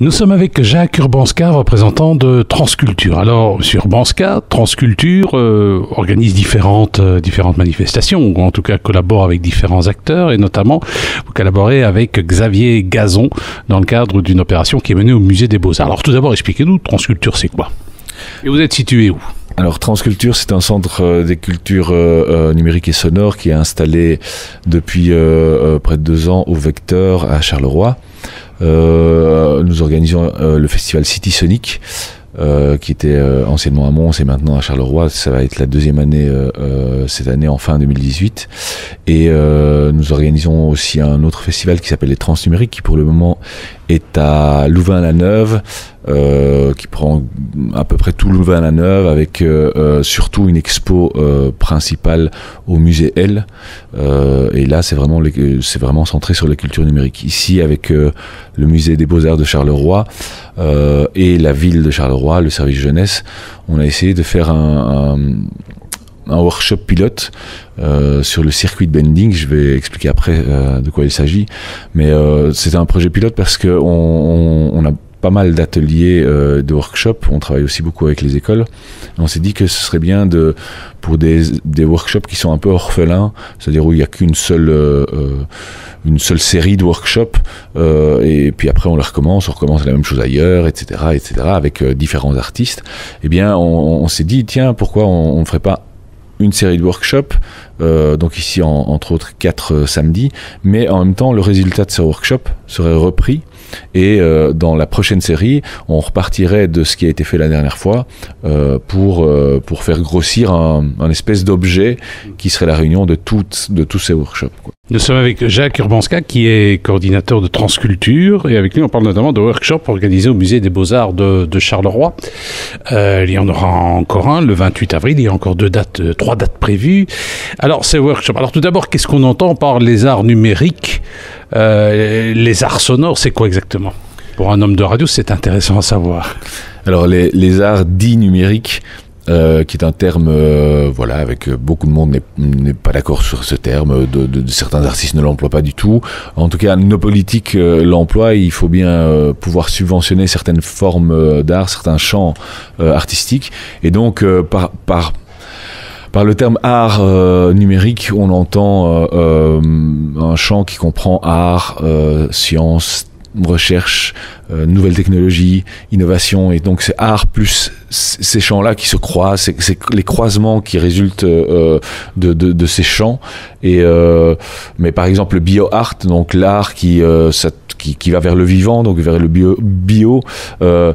Nous sommes avec Jacques Urbanska, représentant de Transculture. Alors, M. Urbanska, Transculture organise différentes manifestations, ou en tout cas collabore avec différents acteurs, et notamment, vous collaborez avec Xavier Gazon dans le cadre d'une opération qui est menée au Musée des Beaux-Arts. Alors, tout d'abord, expliquez-nous, Transculture, c'est quoi? Et vous êtes situé où? Alors Transculture, c'est un centre des cultures numériques et sonores qui est installé depuis près de 2 ans au Vecteur à Charleroi. Nous organisons le festival City Sonic, qui était anciennement à Mons et maintenant à Charleroi. Ça va être la 2e année cette année, en fin 2018. Et nous organisons aussi un autre festival qui s'appelle les Transnumériques, qui pour le moment est à Louvain-la-Neuve, qui prend à peu près tout Louvain-la-Neuve, avec surtout une expo principale au musée L. Et là, c'est vraiment centré sur la culture numérique. Ici, avec le musée des Beaux-Arts de Charleroi et la ville de Charleroi, le service jeunesse, on a essayé de faire un workshop pilote sur le circuit de bending. Je vais expliquer après de quoi il s'agit, mais c'est un projet pilote parce que on a pas mal d'ateliers, de workshops. On travaille aussi beaucoup avec les écoles. On s'est dit que ce serait bien pour des workshops qui sont un peu orphelins, c'est-à-dire où il n'y a qu'une seule série de workshops, et puis après on recommence la même chose ailleurs, etc., avec différents artistes. Eh bien, on s'est dit, tiens, pourquoi on ne ferait pas une série de workshops, donc ici entre autres 4 samedis, mais en même temps le résultat de ce workshop serait repris, et dans la prochaine série on repartirait de ce qui a été fait la dernière fois pour faire grossir un espèce d'objet qui serait la réunion de tous ces workshops, quoi. Nous sommes avec Jacques Urbanska, qui est coordinateur de Transculture, et avec lui on parle notamment de workshops organisés au Musée des Beaux-Arts de Charleroi. Il y en aura encore un le 28 avril, il y a encore 3 dates prévues. Alors ces workshops, tout d'abord, qu'est-ce qu'on entend par les arts numériques, les arts sonores, c'est quoi exactement? Pour un homme de radio, c'est intéressant à savoir. Alors les arts dits numériques, qui est un terme, avec beaucoup de monde n'est pas d'accord sur ce terme, certains artistes ne l'emploient pas du tout. En tout cas, nos politiques l'emploient. Il faut bien pouvoir subventionner certaines formes d'art, certains champs artistiques, et donc par le terme art numérique, on entend un champ qui comprend art, science, recherche, nouvelles technologies, innovation, et donc c'est art plus ces champs-là qui se croisent, c'est les croisements qui résultent de ces champs. Et mais par exemple le bio-art, donc l'art qui va vers le vivant, donc vers le bio, ça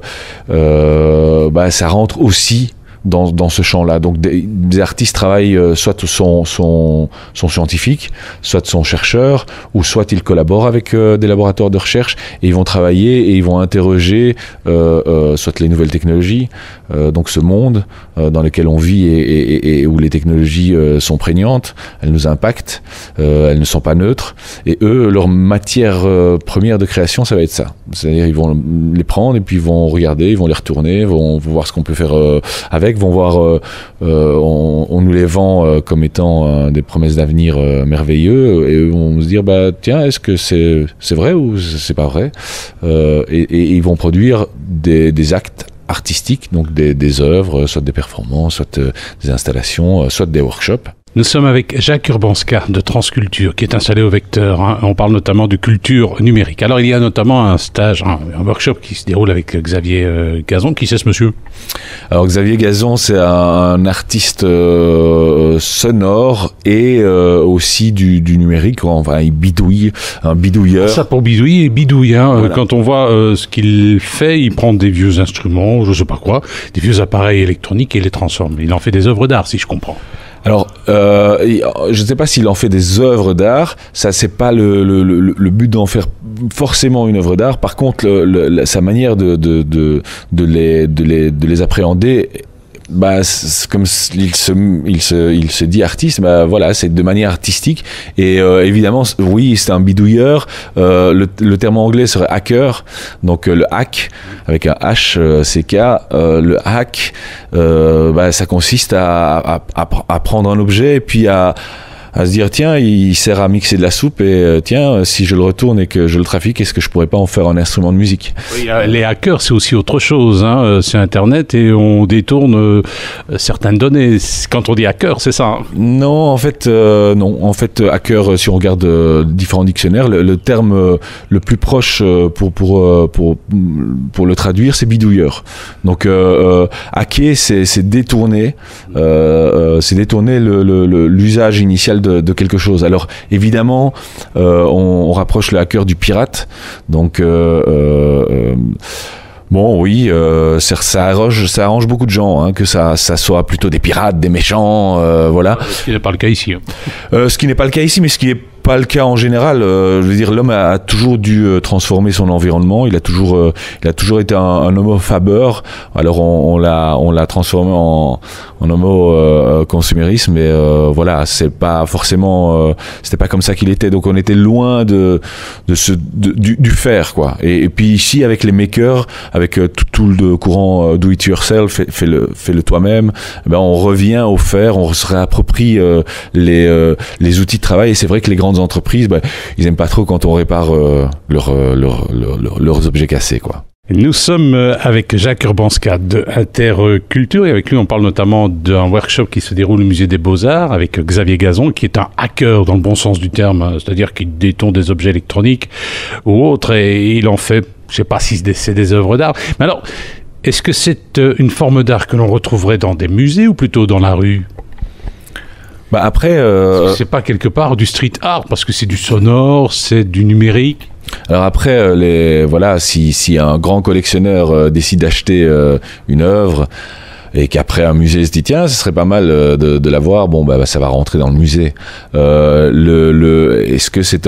rentre aussi dans ce champ-là. Donc des artistes travaillent, soit sont scientifiques, soit sont chercheurs, ou soit ils collaborent avec des laboratoires de recherche, et ils vont travailler et ils vont interroger soit les nouvelles technologies, donc ce monde dans lequel on vit et où les technologies sont prégnantes, elles nous impactent, elles ne sont pas neutres, et eux, leur matière première de création, ça va être ça. C'est-à-dire ils vont les prendre et puis ils vont regarder, ils vont les retourner, vont voir ce qu'on peut faire avec, vont voir, on nous les vend comme étant des promesses d'avenir merveilleux, et eux vont se dire, tiens, est-ce que c'est vrai ou c'est pas vrai, et ils vont produire des actes artistiques, donc des œuvres, soit des performances, soit des installations, soit des workshops. Nous sommes avec Jacques Urbanska de Transculture, qui est installé au Vecteur. On parle notamment de culture numérique. Alors, il y a notamment un stage, un workshop qui se déroule avec Xavier Gazon. Qui c'est ce monsieur? Alors, Xavier Gazon, c'est un artiste sonore et aussi du numérique. Enfin, il bidouille, un bidouilleur. Ça pour bidouiller, il bidouille. Voilà. Quand on voit ce qu'il fait, il prend des vieux instruments, je ne sais pas quoi, des vieux appareils électroniques, et il les transforme. Il en fait des œuvres d'art, si je comprends. Alors, je ne sais pas s'il en fait des œuvres d'art. Ça, c'est pas le but d'en faire forcément une œuvre d'art. Par contre, sa manière de les appréhender, comme il se dit artiste, voilà, c'est de manière artistique. Et évidemment, oui, c'est un bidouilleur. Le terme anglais serait hacker. Donc le hack avec un H, CK, le hack, ça consiste à prendre un objet et puis à à se dire tiens, il sert à mixer de la soupe et tiens, si je le retourne et que je le trafique, est-ce que je pourrais pas en faire un instrument de musique? Oui, les hackers, c'est aussi autre chose, hein. C'est Internet et on détourne certaines données. Quand on dit hacker, c'est ça, hein? Non, en fait, non. En fait, hacker, si on regarde différents dictionnaires, le terme le plus proche pour le traduire, c'est bidouilleur. Donc, hacker, c'est détourner l'usage initial de quelque chose. Alors, évidemment, on rapproche le hacker du pirate. Donc, bon, oui, ça arrange beaucoup de gens, hein, que ça soit plutôt des pirates, des méchants, voilà. Ce qui n'est pas le cas ici, hein. Ce qui n'est pas le cas ici, mais ce qui est pas le cas en général. Je veux dire, l'homme a toujours dû transformer son environnement. Il a toujours été un homo faber. Alors on l'a transformé en homo consumérisme. Mais voilà, c'est pas forcément, c'était pas comme ça qu'il était. Donc on était loin du faire, quoi. Et puis ici, avec les makers, avec tout le courant do it yourself, fais-le toi-même, ben on revient au faire, on se réapproprie les outils de travail. Et c'est vrai que les grandes entreprises, ben, ils aiment pas trop quand on répare leurs objets cassés, quoi. Nous sommes avec Jacques Urbanska de Interculture et avec lui on parle notamment d'un workshop qui se déroule au musée des Beaux-Arts avec Xavier Gazon qui est un hacker dans le bon sens du terme, c'est-à-dire qu'il détourne des objets électroniques ou autres et il en fait, je sais pas si c'est des œuvres d'art, mais alors est-ce que c'est une forme d'art que l'on retrouverait dans des musées ou plutôt dans la rue? Bah après, c'est pas quelque part du street art parce que c'est du sonore, c'est du numérique. Alors après, voilà, si un grand collectionneur décide d'acheter une œuvre et qu'après un musée se dit tiens, ce serait pas mal de la voir, bon bah ça va rentrer dans le musée. Est-ce que c'est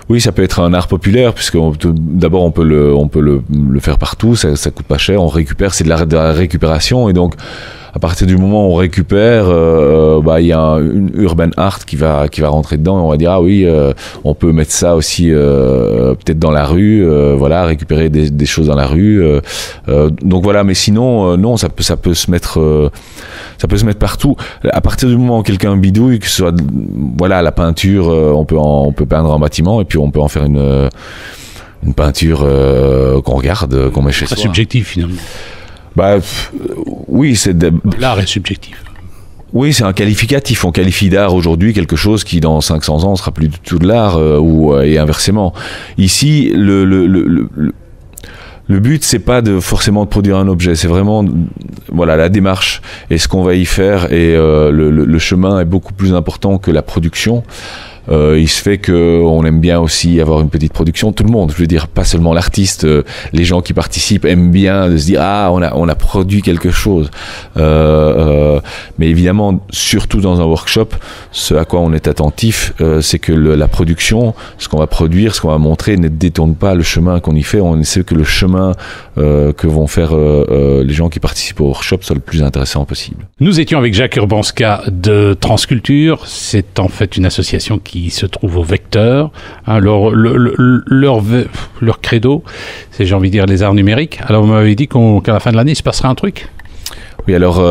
oui, ça peut être un art populaire puisque d'abord on peut le faire partout, ça coûte pas cher, on récupère, c'est de la récupération et donc à partir du moment où on récupère, il y a une urban art qui va rentrer dedans et on va dire ah oui, on peut mettre ça aussi peut-être dans la rue, voilà, récupérer des choses dans la rue. Donc voilà, mais sinon non, ça peut se mettre partout. À partir du moment où quelqu'un bidouille, que ce soit voilà la peinture, on peut peindre un bâtiment et puis on peut en faire une peinture qu'on regarde, qu'on met chez soi. C'est subjectif finalement. Bah oui, l'art est subjectif. Oui, c'est un qualificatif. On qualifie d'art aujourd'hui quelque chose qui dans 500 ans sera plus du tout de l'art et inversement. Ici, le but c'est pas forcément de produire un objet, c'est vraiment voilà la démarche et ce qu'on va y faire et le chemin est beaucoup plus important que la production. Il se fait qu'on aime bien aussi avoir une petite production, tout le monde, je veux dire, pas seulement l'artiste, les gens qui participent aiment bien de se dire ah on a produit quelque chose, mais évidemment surtout dans un workshop, ce à quoi on est attentif, c'est que la production, ce qu'on va produire, ce qu'on va montrer ne détourne pas le chemin qu'on y fait, on essaie que le chemin que vont faire les gens qui participent au workshop soit le plus intéressant possible. Nous étions avec Jacques Urbanska de Transculture, c'est en fait une association qui se trouve au Vecteur, hein, leur credo, c'est j'ai envie de dire les arts numériques. Alors vous m'avez dit qu'à la fin de l'année il se passerait un truc. Oui, alors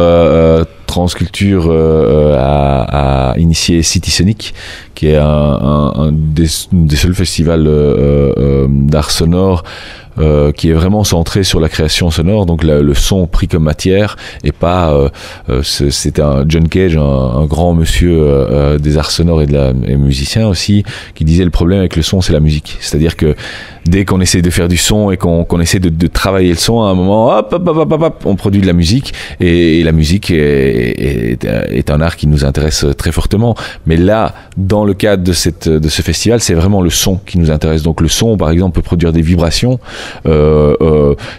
Transculture a initié City Sonic, qui est un des seuls festivals d'art sonore qui est vraiment centré sur la création sonore, donc le son pris comme matière et pas c'était un John Cage, un grand monsieur des arts sonores et musicien aussi, qui disait le problème avec le son c'est la musique, c'est-à-dire que dès qu'on essaie de faire du son et qu'on essaie de travailler le son, à un moment hop, on produit de la musique et la musique est un art qui nous intéresse très fortement, mais là dans le cadre de ce festival c'est vraiment le son qui nous intéresse, donc le son par exemple peut produire des vibrations,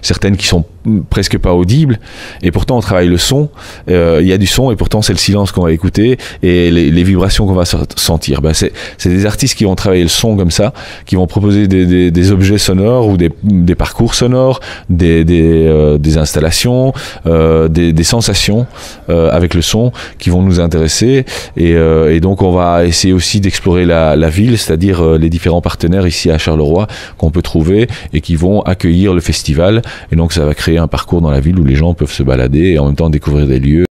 certaines qui sont presque pas audibles et pourtant on travaille le son, il y a du son et pourtant c'est le silence qu'on va écouter et les vibrations qu'on va sentir. Ben c'est des artistes qui vont travailler le son comme ça, qui vont proposer des objets sonores ou des parcours sonores, des installations, des sensations avec le son qui vont nous intéresser et donc on va essayer aussi d'explorer la ville, c'est-à-dire les différents partenaires ici à Charleroi qu'on peut trouver et qui vont accueillir le festival et donc ça va créer un parcours dans la ville où les gens peuvent se balader et en même temps découvrir des lieux.